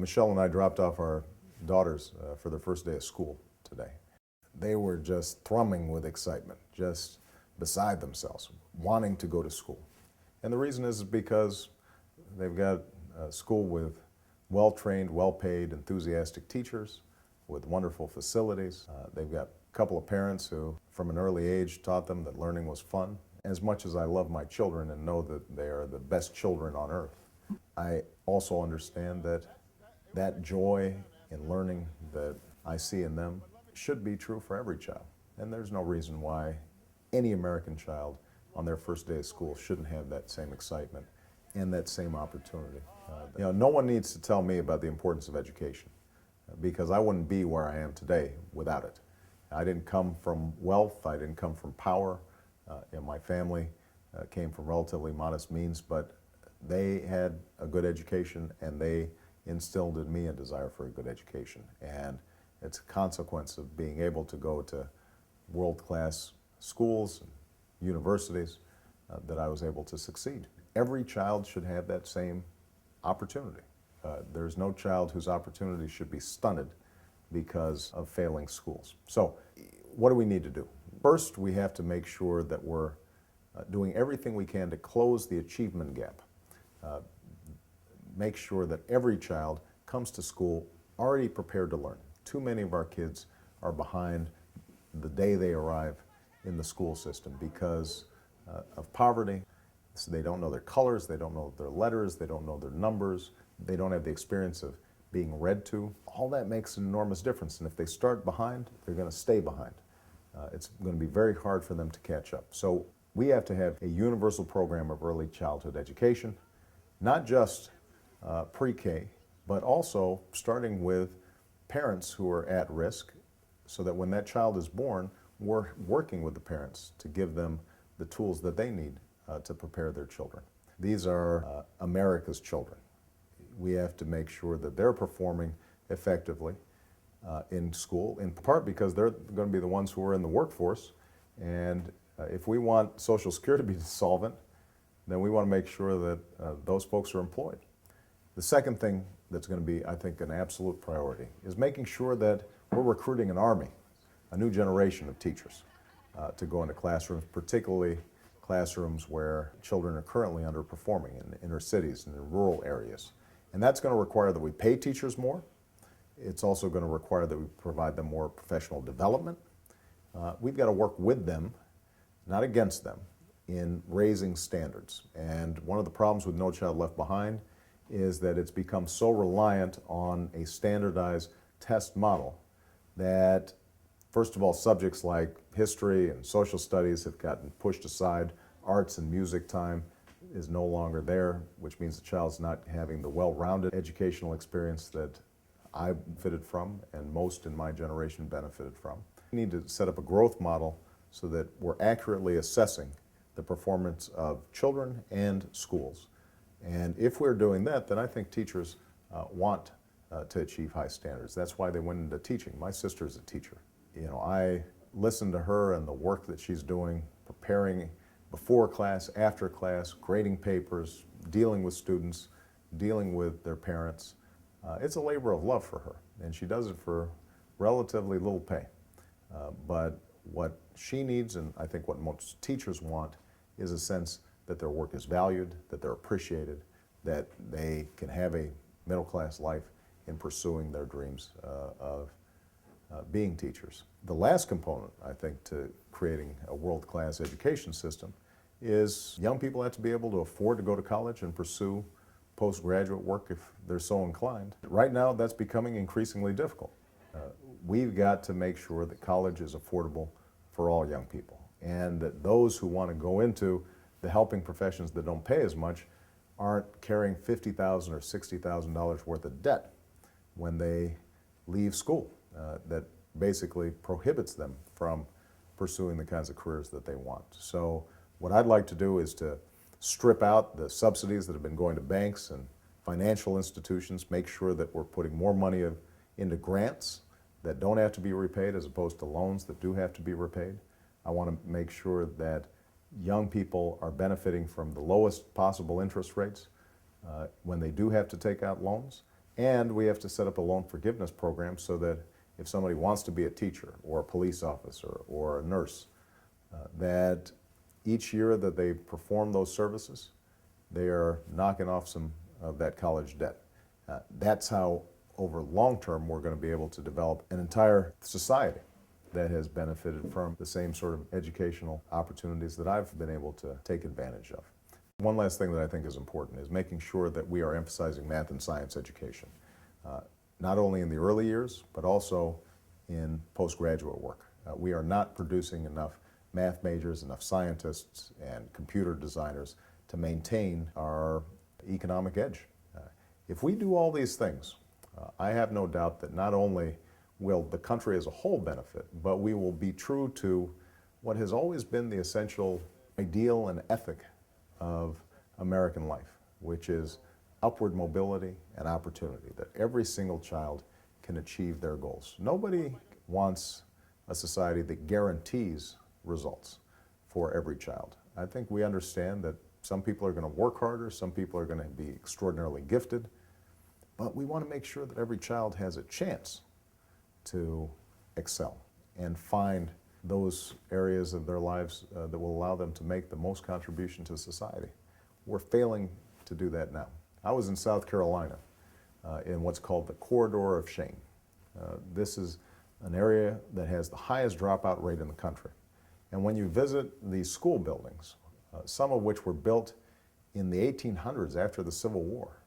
Michelle and I dropped off our daughters for their first day of school today. They were just thrumming with excitement, just beside themselves, wanting to go to school. And the reason is because they've got a school with well-trained, well-paid, enthusiastic teachers with wonderful facilities. They've got a couple of parents who, from an early age, taught them that learning was fun. As much as I love my children and know that they are the best children on earth, I also understand that that joy in learning that I see in them should be true for every child. And there's no reason why any American child on their first day of school shouldn't have that same excitement and that same opportunity. No one needs to tell me about the importance of education because I wouldn't be where I am today without it. I didn't come from wealth, I didn't come from power. My family came from relatively modest means, but they had a good education and they instilled in me a desire for a good education. And it's a consequence of being able to go to world-class schools and universities that I was able to succeed. Every child should have that same opportunity. There's no child whose opportunity should be stunted because of failing schools. So what do we need to do? First, we have to make sure that we're doing everything we can to close the achievement gap. Make sure that every child comes to school already prepared to learn. Too many of our kids are behind the day they arrive in the school system because of poverty. So they don't know their colors, they don't know their letters, they don't know their numbers, they don't have the experience of being read to. All that makes an enormous difference, and if they start behind, they're going to stay behind. It's going to be very hard for them to catch up. So we have to have a universal program of early childhood education, not just pre-K, but also starting with parents who are at risk so that when that child is born, we're working with the parents to give them the tools that they need to prepare their children. These are America's children. We have to make sure that they're performing effectively in school, in part because they're going to be the ones who are in the workforce. And if we want Social Security to be solvent, then we want to make sure that those folks are employed. The second thing that's going to be, I think, an absolute priority is making sure that we're recruiting an army, a new generation of teachers to go into classrooms, particularly classrooms where children are currently underperforming in inner cities and in rural areas. And that's going to require that we pay teachers more. It's also going to require that we provide them more professional development. We've got to work with them, not against them, in raising standards. And one of the problems with No Child Left Behind is that it's become so reliant on a standardized test model that, first of all, subjects like history and social studies have gotten pushed aside. Arts and music time is no longer there, which means the child's not having the well-rounded educational experience that I benefited from and most in my generation benefited from. We need to set up a growth model so that we're accurately assessing the performance of children and schools. And if we're doing that, then I think teachers want to achieve high standards. That's why they went into teaching. My sister's a teacher. I listen to her and the work that she's doing, preparing before class, after class, grading papers, dealing with students, dealing with their parents. It's a labor of love for her, and she does it for relatively little pay. But what she needs, and I think what most teachers want, is a sense that their work is valued, that they're appreciated, that they can have a middle-class life in pursuing their dreams of being teachers. The last component, I think, to creating a world-class education system is young people have to be able to afford to go to college and pursue postgraduate work if they're so inclined. Right now, that's becoming increasingly difficult. We've got to make sure that college is affordable for all young people, and that those who want to go into the helping professions that don't pay as much aren't carrying $50,000 or $60,000 worth of debt when they leave school. That basically prohibits them from pursuing the kinds of careers that they want. So what I'd like to do is to strip out the subsidies that have been going to banks and financial institutions, make sure that we're putting more money into grants that don't have to be repaid as opposed to loans that do have to be repaid. I want to make sure that young people are benefiting from the lowest possible interest rates when they do have to take out loans, And we have to set up a loan forgiveness program so that if somebody wants to be a teacher or a police officer or a nurse, that each year that they perform those services, they are knocking off some of that college debt. That's how, over long term, we're going to be able to develop an entire society that has benefited from the same sort of educational opportunities that I've been able to take advantage of. One last thing that I think is important is making sure that we are emphasizing math and science education, not only in the early years, but also in postgraduate work. We are not producing enough math majors, enough scientists, and computer designers to maintain our economic edge. If we do all these things, I have no doubt that not only will the country as a whole benefit, but we will be true to what has always been the essential ideal and ethic of American life, which is upward mobility and opportunity, that every single child can achieve their goals. Nobody wants a society that guarantees results for every child. I think we understand that some people are going to work harder, some people are going to be extraordinarily gifted, but we want to make sure that every child has a chance to excel and find those areas of their lives that will allow them to make the most contribution to society. We're failing to do that now. I was in South Carolina in what's called the Corridor of Shame. This is an area that has the highest dropout rate in the country. And when you visit these school buildings, some of which were built in the 1800s after the Civil War,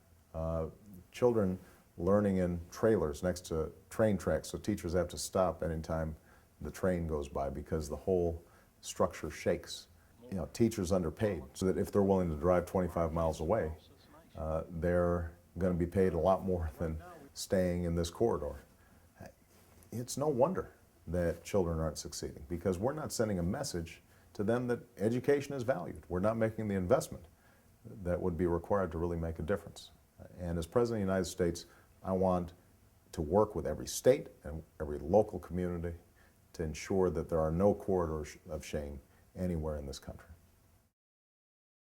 children learning in trailers next to train tracks, so teachers have to stop anytime the train goes by because the whole structure shakes. You know, teachers underpaid, so that if they're willing to drive 25 miles away, they're going to be paid a lot more than staying in this corridor. It's no wonder that children aren't succeeding, because we're not sending a message to them that education is valued. We're not making the investment that would be required to really make a difference. And as President of the United States, I want to work with every state and every local community to ensure that there are no corridors of shame anywhere in this country.